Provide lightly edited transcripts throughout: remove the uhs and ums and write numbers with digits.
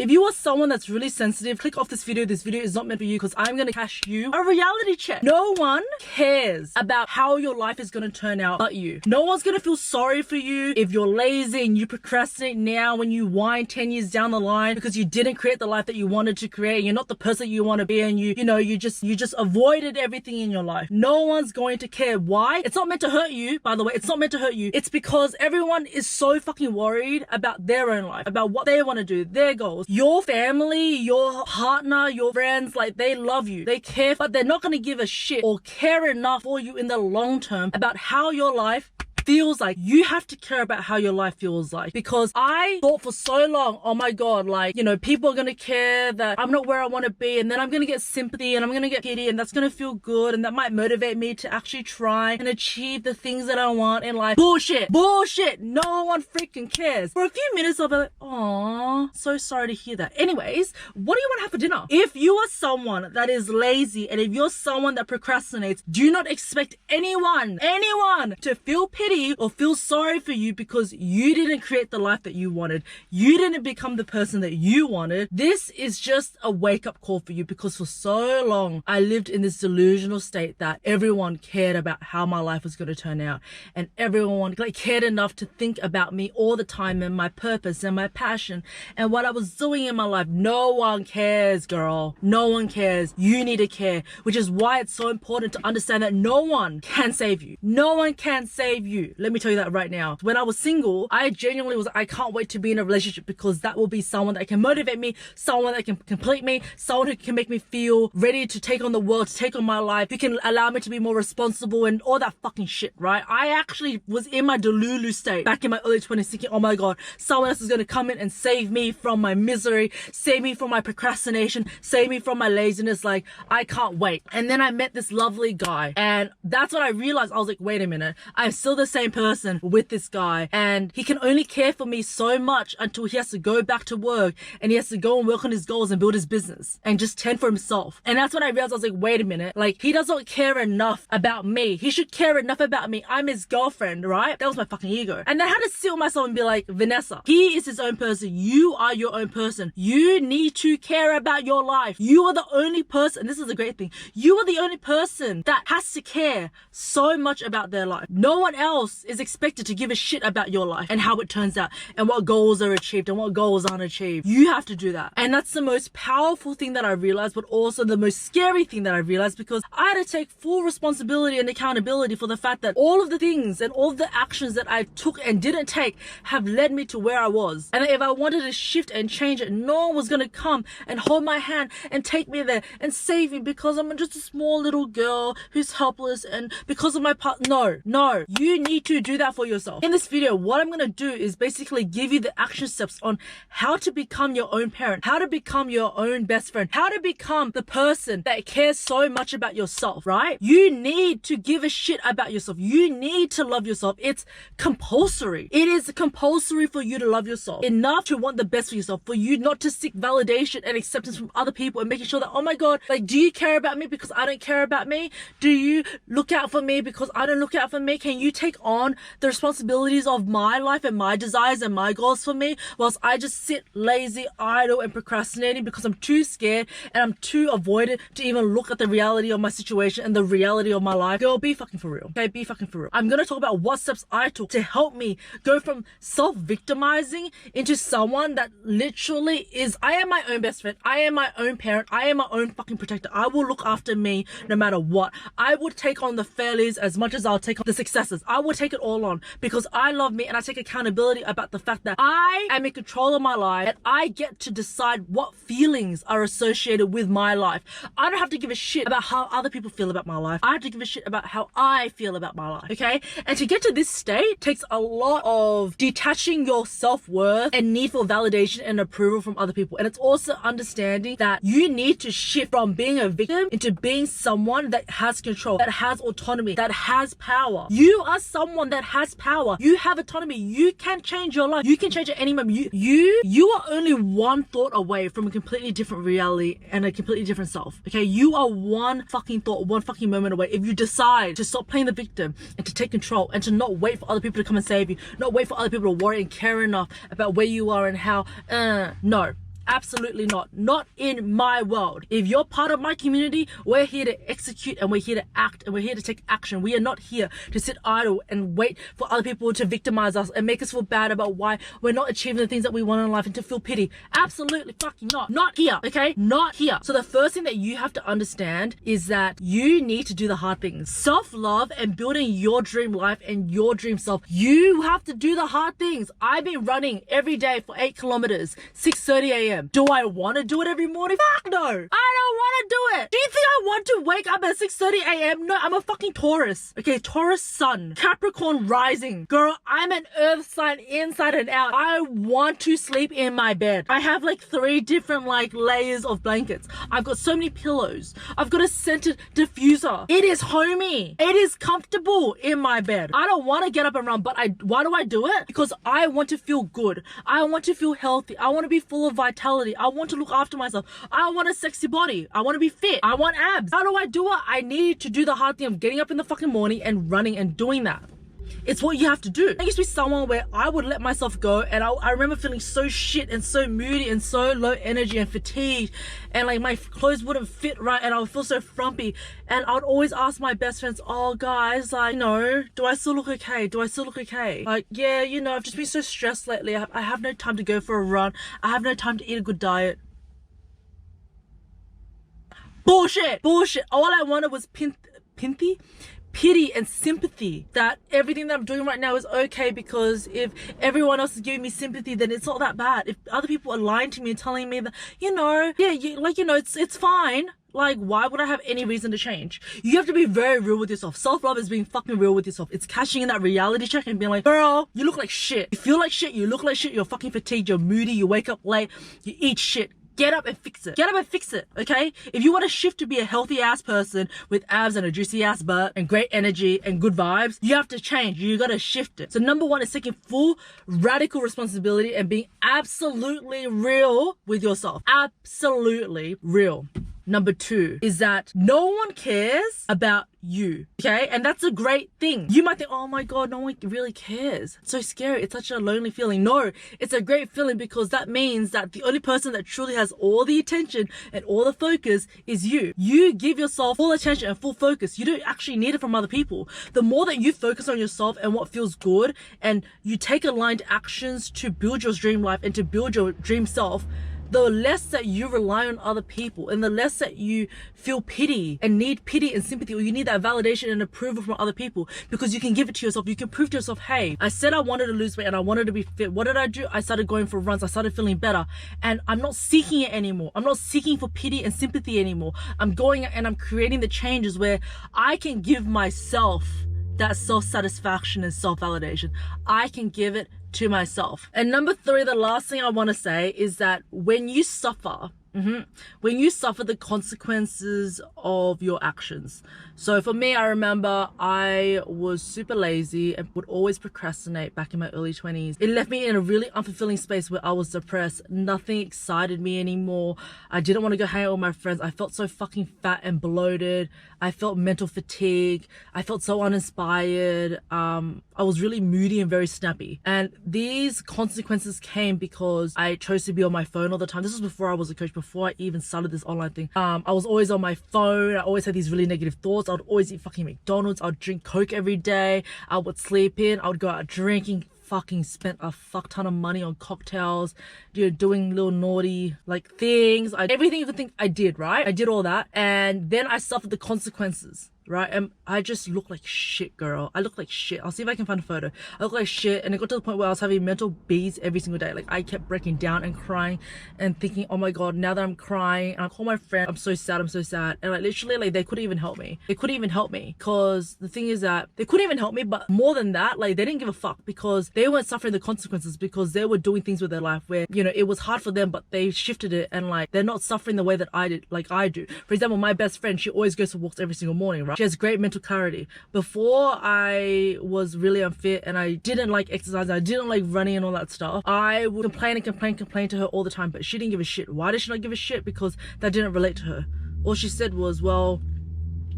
If you are someone that's really sensitive, click off this video. This video is not meant for you because I'm going to cash you a reality check. No one cares about how your life is going to turn out but you. No one's going to feel sorry for you if you're lazy and you procrastinate now when you whine 10 years down the line because you didn't create the life that you wanted to create. You're not the person you want to be, and you just avoided everything in your life. No one's going to care. Why? It's not meant to hurt you, by the way. It's not meant to hurt you. It's because everyone is so fucking worried about their own life, about what they want to do, their goals. Your family, your partner, your friends, like, they love you, they care, but they're not going to give a shit or care enough for you in the long term about how your life feels like. You have to care about how your life feels like, because I thought for so long, oh my god, like, people are gonna care that I'm not where I want to be, and then I'm gonna get sympathy and I'm gonna get pity, and that's gonna feel good, and that might motivate me to actually try and achieve the things that I want in life. Bullshit. No one freaking cares. For a few minutes I'll be like, oh, so sorry to hear that. Anyways, what do you want to have for dinner? If you are someone that is lazy, and if you're someone that procrastinates, do not expect anyone to feel pity or feel sorry for you because you didn't create the life that you wanted. You didn't become the person that you wanted. This is just a wake-up call for you, because for so long I lived in this delusional state that everyone cared about how my life was going to turn out, and everyone cared enough to think about me all the time and my purpose and my passion and what I was doing in my life. No one cares, girl. No one cares. You need to care, which is why it's so important to understand that no one can save you. No one can save you. Let me tell you that right now. When I was single, I genuinely was, I can't wait to be in a relationship, because that will be someone that can motivate me, someone that can complete me, someone who can make me feel ready to take on the world, to take on my life, who can allow me to be more responsible and all that fucking shit, right? I actually was in my delulu state back in my early 20s thinking, oh my god, someone else is going to come in and save me from my misery, save me from my procrastination, save me from my laziness. Like, I can't wait. And then I met this lovely guy, and that's when I realized, I was like, wait a minute, I'm still the same person with this guy, and he can only care for me so much until he has to go back to work and he has to go and work on his goals and build his business and just tend for himself. And that's when I realized, I was like, wait a minute, like, he doesn't care enough about me. He should care enough about me. I'm his girlfriend, right? That was my fucking ego. And then I had to sit with myself and be like, Vanessa, he is his own person. You are your own person. You need to care about your life. You are the only person, this is a great thing, you are the only person that has to care so much about their life. No one else is expected to give a shit about your life and how it turns out and what goals are achieved and what goals aren't achieved. You have to do that. And that's the most powerful thing that I realized, but also the most scary thing that I realized, because I had to take full responsibility and accountability for the fact that all of the things and all of the actions that I took and didn't take have led me to where I was. And if I wanted to shift and change it, no one was going to come and hold my hand and take me there and save me, because I'm just a small little girl who's helpless and because of my part. No, you need to do that for yourself. In this video, what I'm going to do is basically give you the action steps on how to become your own parent, how to become your own best friend, how to become the person that cares so much about yourself, right? You need to give a shit about yourself. You need to love yourself. It's compulsory. It is compulsory for you to love yourself enough to want the best for yourself, for you not to seek validation and acceptance from other people and making sure that, oh my god, like, do you care about me because I don't care about me? Do you look out for me because I don't look out for me? Can you take on the responsibilities of my life and my desires and my goals for me, whilst I just sit lazy, idle and procrastinating because I'm too scared and I'm too avoided to even look at the reality of my situation and the reality of my life? Girl, be fucking for real. Okay, be fucking for real. I'm gonna talk about what steps I took to help me go from self-victimizing into someone that literally is, I am my own best friend, I am my own parent, I am my own fucking protector. I will look after me no matter what. I will take on the failures as much as I'll take on the successes. I will take it all on because I love me and I take accountability about the fact that I am in control of my life and I get to decide what feelings are associated with my life. I don't have to give a shit about how other people feel about my life. I have to give a shit about how I feel about my life, okay? And to get to this state takes a lot of detaching your self-worth and need for validation and approval from other people. And it's also understanding that you need to shift from being a victim into being someone that has control, that has autonomy, that has power. You are someone that has power. You have autonomy. You can change your life. You can change at any moment. You are only one thought away from a completely different reality and a completely different self. Okay, you are one fucking thought, one fucking moment away. If you decide to stop playing the victim and to take control and to not wait for other people to come and save you, not wait for other people to worry and care enough about where you are and how, no. Absolutely not. Not in my world. If you're part of my community, we're here to execute and we're here to act and we're here to take action. We are not here to sit idle and wait for other people to victimize us and make us feel bad about why we're not achieving the things that we want in life and to feel pity. Absolutely fucking not. Not here, okay? Not here. So the first thing that you have to understand is that you need to do the hard things. Self-love and building your dream life and your dream self. You have to do the hard things. I've been running every day for 8 kilometers, 6:30 a.m. Do I want to do it every morning? Fuck no. I don't want to do it. Do you think I want to wake up at 6:30 a.m.? No, I'm a fucking Taurus. Okay, Taurus sun, Capricorn rising. Girl, I'm an earth sign inside and out. I want to sleep in my bed. I have like 3 different like layers of blankets. I've got so many pillows. I've got a scented diffuser. It is homey. It is comfortable in my bed. I don't want to get up and run, but why do I do it? Because I want to feel good. I want to feel healthy. I want to be full of vitality. I want to look after myself. I want a sexy body. I want to be fit. I want abs. How do I do it? I need to do the hard thing of getting up in the fucking morning and running and doing that. It's what you have to do. I used to be someone where I would let myself go, and I remember feeling so shit and so moody and so low energy and fatigued, and like my clothes wouldn't fit right and I would feel so frumpy, and I would always ask my best friends, oh guys, like, no, do I still look okay? Do I still look okay? Like, yeah, you know, I've just been so stressed lately. I have no time to go for a run. I have no time to eat a good diet. Bullshit. All I wanted was pity and sympathy, that everything that I'm doing right now is okay, because if everyone else is giving me sympathy, then it's not that bad. If other people are lying to me and telling me that, you know, yeah, it's fine, like, why would I have any reason to change? You have to be very real with yourself. Self-love is being fucking real with yourself. It's cashing in that reality check and being like, girl, you look like shit. You feel like shit. You look like shit. You're fucking fatigued. You're moody. You wake up late. You eat shit. Get up and fix it. Get up and fix it, okay? If you want to shift to be a healthy ass person with abs and a juicy ass butt and great energy and good vibes, you have to change. You gotta shift it. So number 1 is taking full radical responsibility and being absolutely real with yourself. Absolutely real. Number 2 is that no one cares about you, okay? And that's a great thing. You might think, oh my God, no one really cares. It's so scary. It's such a lonely feeling. No, it's a great feeling, because that means that the only person that truly has all the attention and all the focus is you. You give yourself full attention and full focus. You don't actually need it from other people. The more that you focus on yourself and what feels good, and you take aligned actions to build your dream life and to build your dream self, the less that you rely on other people, and the less that you feel pity and need pity and sympathy, or you need that validation and approval from other people, because you can give it to yourself. You can prove to yourself, hey, I said I wanted to lose weight and I wanted to be fit. What did I do? I started going for runs. I started feeling better, and I'm not seeking it anymore. I'm not seeking for pity and sympathy anymore. I'm going and I'm creating the changes where I can give myself that self-satisfaction and self-validation. I can give it to myself. And number 3, the last thing I want to say is that when you suffer, when you suffer the consequences of your actions. So for me, I remember I was super lazy and would always procrastinate back in my early 20s. It left me in a really unfulfilling space where I was depressed. Nothing excited me anymore. I didn't want to go hang out with my friends. I felt so fucking fat and bloated. I felt mental fatigue. I felt so uninspired. I was really moody and very snappy. And these consequences came because I chose to be on my phone all the time. This was before I was a coach, before I even started this online thing. I was always on my phone. I always had these really negative thoughts. I would always eat fucking McDonald's. I would drink Coke every day. I would sleep in. I would go out drinking. Fucking spent a fuck ton of money on cocktails, doing little naughty like things. Everything you could think I did, right? I did all that, and then I suffered the consequences, right? And I just looked like shit, girl. I looked like shit. I'll see if I can find a photo. I looked like shit, and it got to the point where I was having mental beats every single day. Like, I kept breaking down and crying and thinking, oh my God, now that I'm crying, and I call my friend, I'm so sad, and like literally, like, they couldn't even help me. They couldn't even help me, because the thing is that they couldn't even help me, but more than that, like, they didn't give a fuck, because they weren't suffering the consequences, because they were doing things with their life where, you know, it was hard for them, but they shifted it, and like, they're not suffering the way that I did, like I do. For example, my best friend, she always goes for walks every single morning, right? She has great mental clarity. Before I was really unfit and I didn't like exercise, I didn't like running and all that stuff, I would complain to her all the time, but she didn't give a shit. Why did she not give a shit? Because that didn't relate to her. All she said was, well,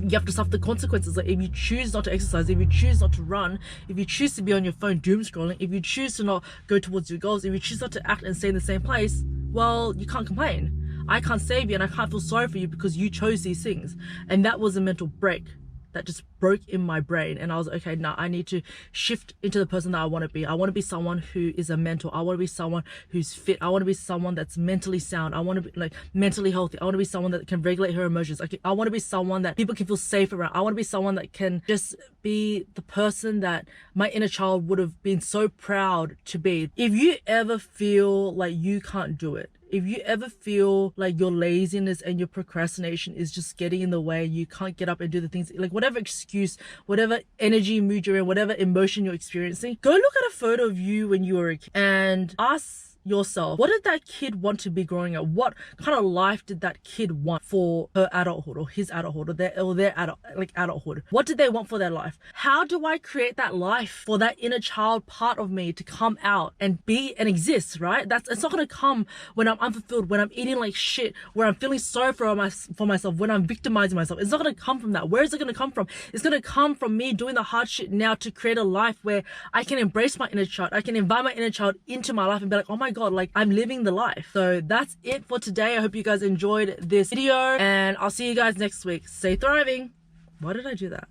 you have to suffer the consequences. Like, if you choose not to exercise, if you choose not to run, if you choose to be on your phone doom scrolling, if you choose to not go towards your goals, if you choose not to act and stay in the same place, well, you can't complain. I can't save you and I can't feel sorry for you because you chose these things. And that was a mental break that just broke in my brain. And I was like, okay, now I need to shift into the person that I want to be. I want to be someone who is a mentor. I want to be someone who's fit. I want to be someone that's mentally sound. I want to be like mentally healthy. I want to be someone that can regulate her emotions. I want to be someone that people can feel safe around. I want to be someone that can just be the person that my inner child would have been so proud to be. If you ever feel like you can't do it, if you ever feel like your laziness and your procrastination is just getting in the way, you can't get up and do the things, like whatever excuse, whatever energy mood you're in, whatever emotion you're experiencing, go look at a photo of you when you were a kid and ask yourself, what did that kid want to be growing up? What kind of life did that kid want for her adulthood or his adulthood or their adulthood? What did they want for their life? How do I create that life for that inner child part of me to come out and be and exist, right? It's not going to come when I'm unfulfilled, when I'm eating like shit, where I'm feeling sorry for myself, when I'm victimizing myself. It's not going to come from that. Where is it going to come from? It's going to come from me doing the hard shit now to create a life where I can embrace my inner child. I can invite my inner child into my life and be like, oh my God, like I'm living the life. So that's it for today. I hope you guys enjoyed this video and I'll see you guys next week. Stay thriving. Why did I do that?